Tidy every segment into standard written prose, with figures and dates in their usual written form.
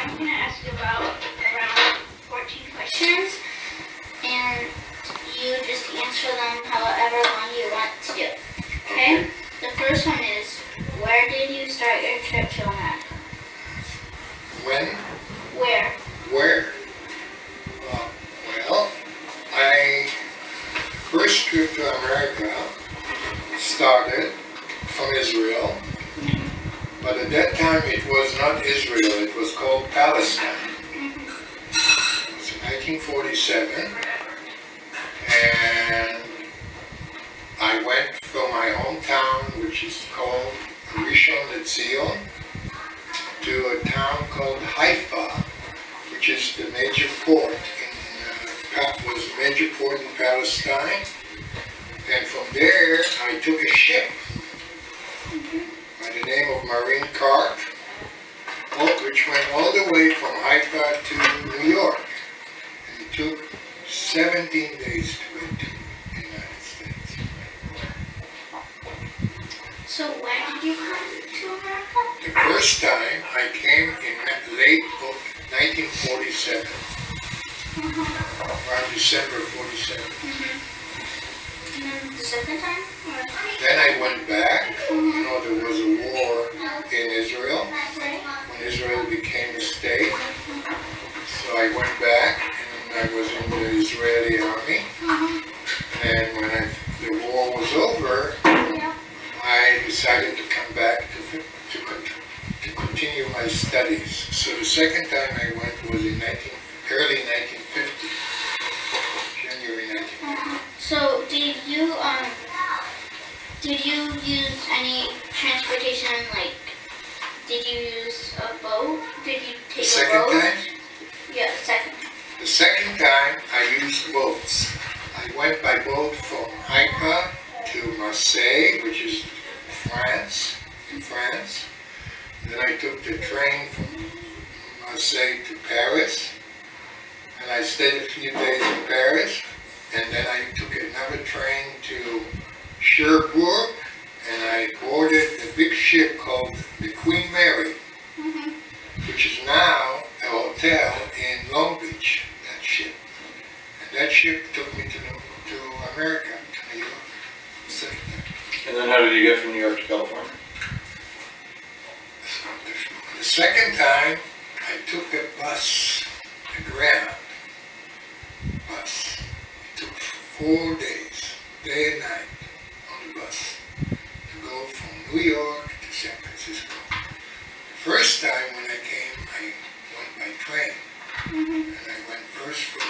I'm going to ask you about around 14 questions, and you just answer them however long you want to do. Okay? The first one is, where did you start your trip to America? When? Where? Where? Well, my first trip to America started from Israel, but at that time it was not Israel, it was called Palestine. It was in 1947, and I went from my hometown, which is called Rishon LeZion, to a town called Haifa, which is the major port was a major port in Palestine. And from there, I took a ship by the name of Marine Cart, which went all the way from Haifa to New York. And it took 17 days to get to the United States. So when did you come to America? The first time I came in late 1947, around December 47. And then the second time? Then I went back. You know, there was a war in Israel when Israel became a state. So I went back and I was in the Israeli army. And when the war was over, I decided to come back to continue my studies. So the second time I went was in early 1950, January 1950. So did you use any transportation, like, did you use a boat? Did you take a boat? Second time? Yeah, the second. The second time I used boats. I went by boat from Haifa to Marseille, which is in France. Then I took the train from Marseille to Paris. And I stayed a few days in Paris. And then I took another train to Cherbourg. And I boarded a big ship called the Queen Mary, which is now a hotel in Long Beach, that ship. And that ship took me to America, to New York. And then how did you get from New York to California? The second time, I took a bus, a Greyhound bus. It took 4 days, day and night, on the bus, to go from New York to San Francisco. The first time when I came, I went by train. And I went first from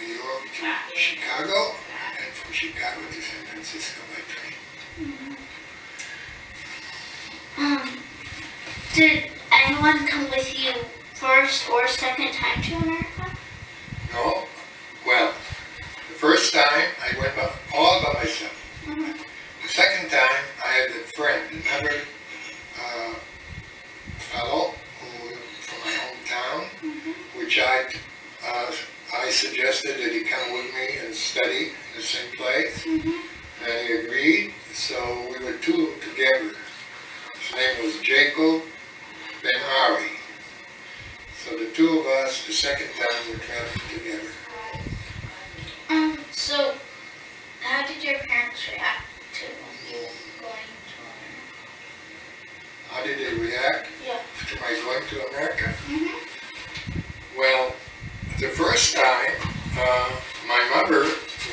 New York to Chicago, and then from Chicago to San Francisco by train. Did anyone come with you first or second time to America? No. Well, the first time I went all by myself. The second time I had a friend, another fellow from my hometown, which I suggested that he come with me and study in the same place, and he agreed. So we were two together. His name was Jacob Ben-Ari. So the two of us, the second time, were traveling together. So how did your parents react to you going to America? How did they react to my going to America? Well, the first time, my mother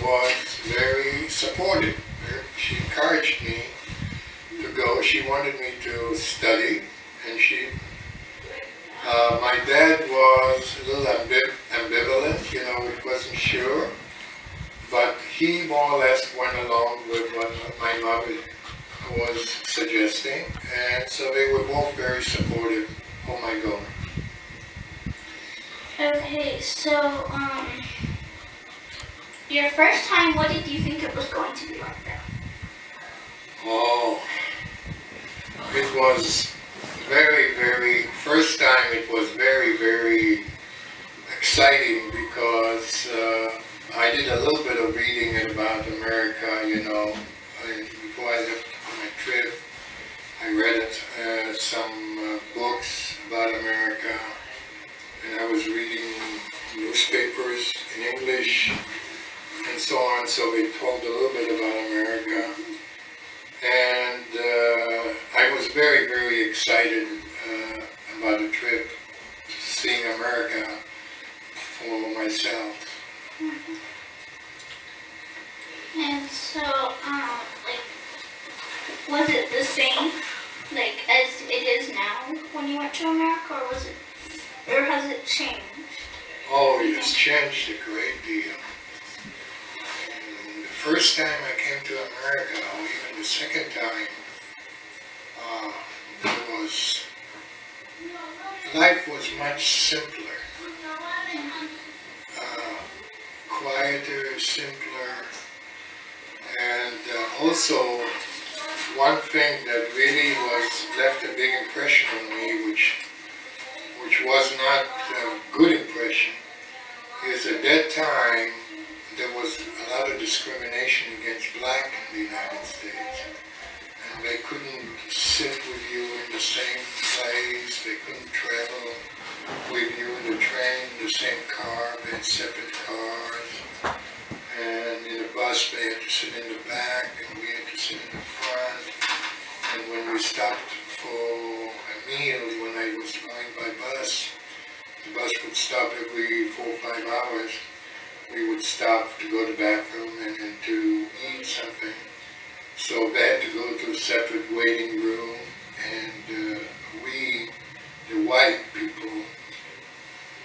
was very supportive. She encouraged me to go. She wanted me to study, and my dad was a little ambivalent, you know, he wasn't sure, but he more or less went along with what my mother was suggesting, and so they were both very supportive of my going. Okay, so, your first time, what did you think it was going to be like there? Oh, it was first time it was very, very exciting because I did a little bit of reading about America, you know. Before I left on my trip, I read some books about America, and I was reading newspapers in English and so on, so they told a little bit about America. And I was very, very excited about the trip, seeing America for myself. And so, like, was it the same, like, as it is now when you went to America, or has it changed? Oh, it's changed a great deal. And the first time I came to America, or even the second time, life was much simpler, quieter, simpler, and also one thing that really left a big impression on me, which was not a good impression, is at that time there was a lot of discrimination against black in the United States. And they couldn't sit with you in the same place, they couldn't travel with you in the train, in the same car, they had separate cars. And in the bus they had to sit in the back and we had to sit in the front. And when we stopped for a meal, when I was going by bus, the bus would stop every 4 or 5 hours. We would stop to go to the bathroom and to eat something. So they had to go to a separate waiting room, and we, the white people,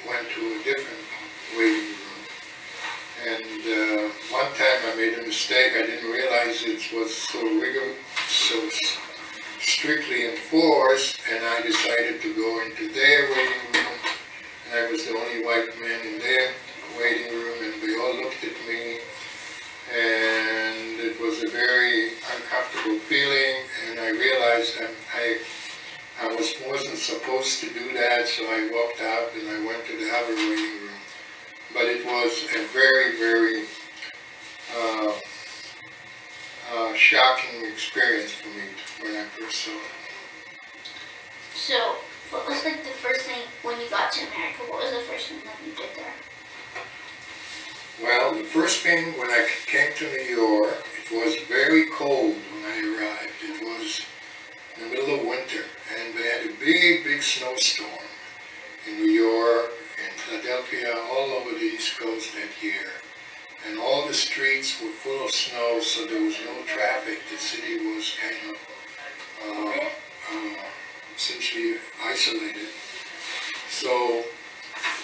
went to a different waiting room. And one time I made a mistake. I didn't realize it was so strictly enforced, and I decided to go into their waiting room, and I was the only white man in their waiting room, and they all looked at me, and it was a very uncomfortable feeling, and I realized I wasn't supposed to do that, so I walked out and I went to the other waiting room. But it was a very, very shocking experience for me when I first saw it. So, what was like the first thing when you got to America? What was the first thing that you did there? Well, the first thing when I came to New York, it was very cold when I arrived. It was in the middle of winter, and they had a big, big snowstorm in New York and Philadelphia, all over the East Coast that year. And all the streets were full of snow, so there was no traffic. The city was kind of essentially isolated. So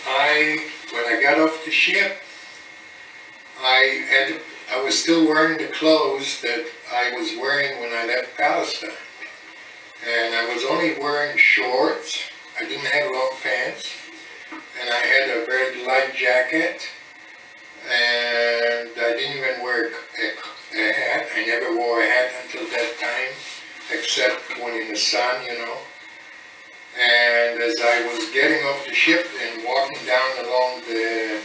when I got off the ship, I was still wearing the clothes that I was wearing when I left Palestine. And I was only wearing shorts. I didn't have long pants. And I had a very light jacket. And I didn't even wear a hat. I never wore a hat until that time, except when in the sun, you know. And as I was getting off the ship and walking down along the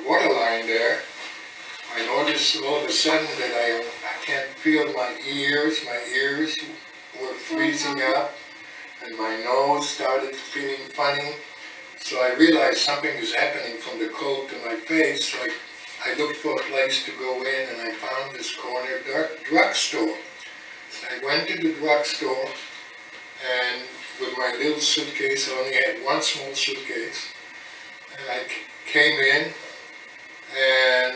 waterline there, I noticed all of a sudden that I can't feel my ears. My ears were freezing up, and my nose started feeling funny. So I realized something is happening from the cold to my face. So I looked for a place to go in, and I found this corner drugstore. So I went to the drugstore, and with my little suitcase, I only had one small suitcase, and I came in, and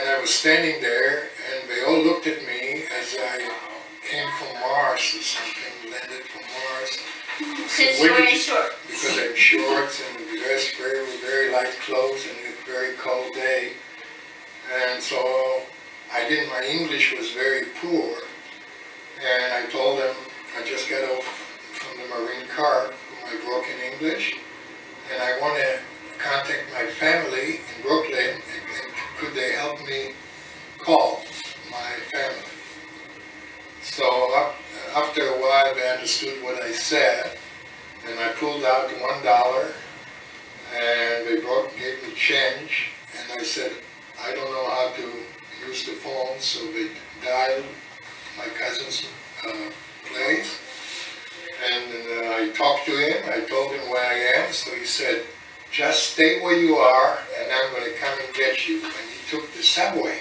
I was standing there, and they all looked at me as I came from Mars or something, landed from Mars. Because you're wearing shorts. Because I'm shorts and dressed with very light clothes and a very cold day. And so my English was very poor. And I told them I just got off from the Marine Corps with my broken English, and I want to contact my family in Brooklyn, and could they help me call my family? So after a while they understood what I said, and I pulled out $1, and they gave me change, and I said, I don't know how to use the phone, so they dialed my cousin's place, And I talked to him, I told him where I am, so he said, just stay where you are, and I'm going to come and get you. And he took the subway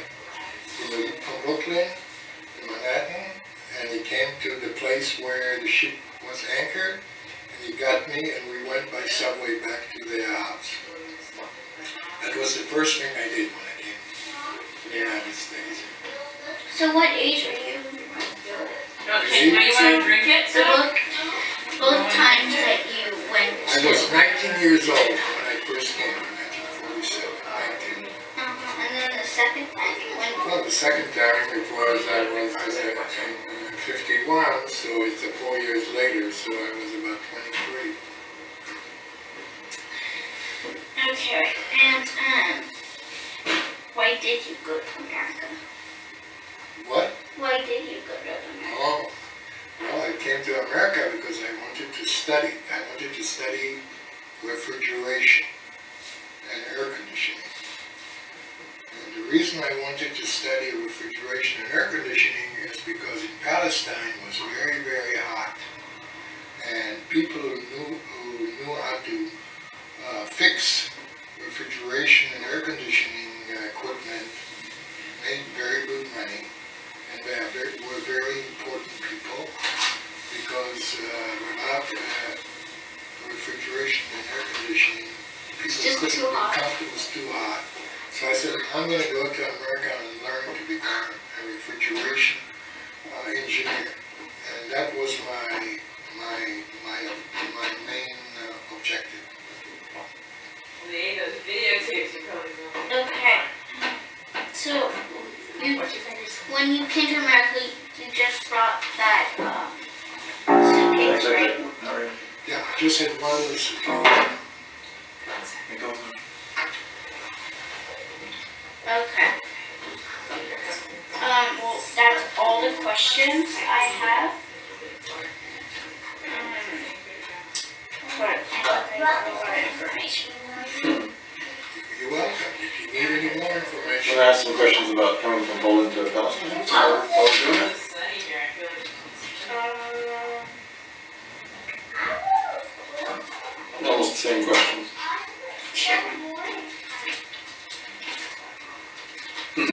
from Brooklyn to Manhattan, and he came to the place where the ship was anchored, and he got me, and we went by subway back to their house. That was the first thing I did when I came to the United States. So what age are you? Okay, now you want to drink it? So both times that you went I was 19 years old when I first came in 1947. 19. And then the second time you went. Well, the second time I was in 51, so it's 4 years later, so I was about 23. Okay, and why did you go to America? What? Why did you go to America? Oh, well, I came to America because I wanted to study. I wanted to study refrigeration and air conditioning. And the reason I wanted to study refrigeration and air conditioning is because in Palestine it was very, very hot. And people who knew how to fix refrigeration and air conditioning equipment made very good money. And they were very important people because without refrigeration and air conditioning, people couldn't be comfortable. It was too hot. So I said, I'm going to go to America and learn to become a refrigeration engineer. And that was my main objective. Those videotapes are probably going. Okay. So when you came to America, you just brought that suitcase, right? Yeah, I just had one little suitcase. Okay. Well, that's all the questions I have. For information. You're welcome. If you need any more information. I'm going to ask some questions about coming from Poland to Palestine. While we're doing it.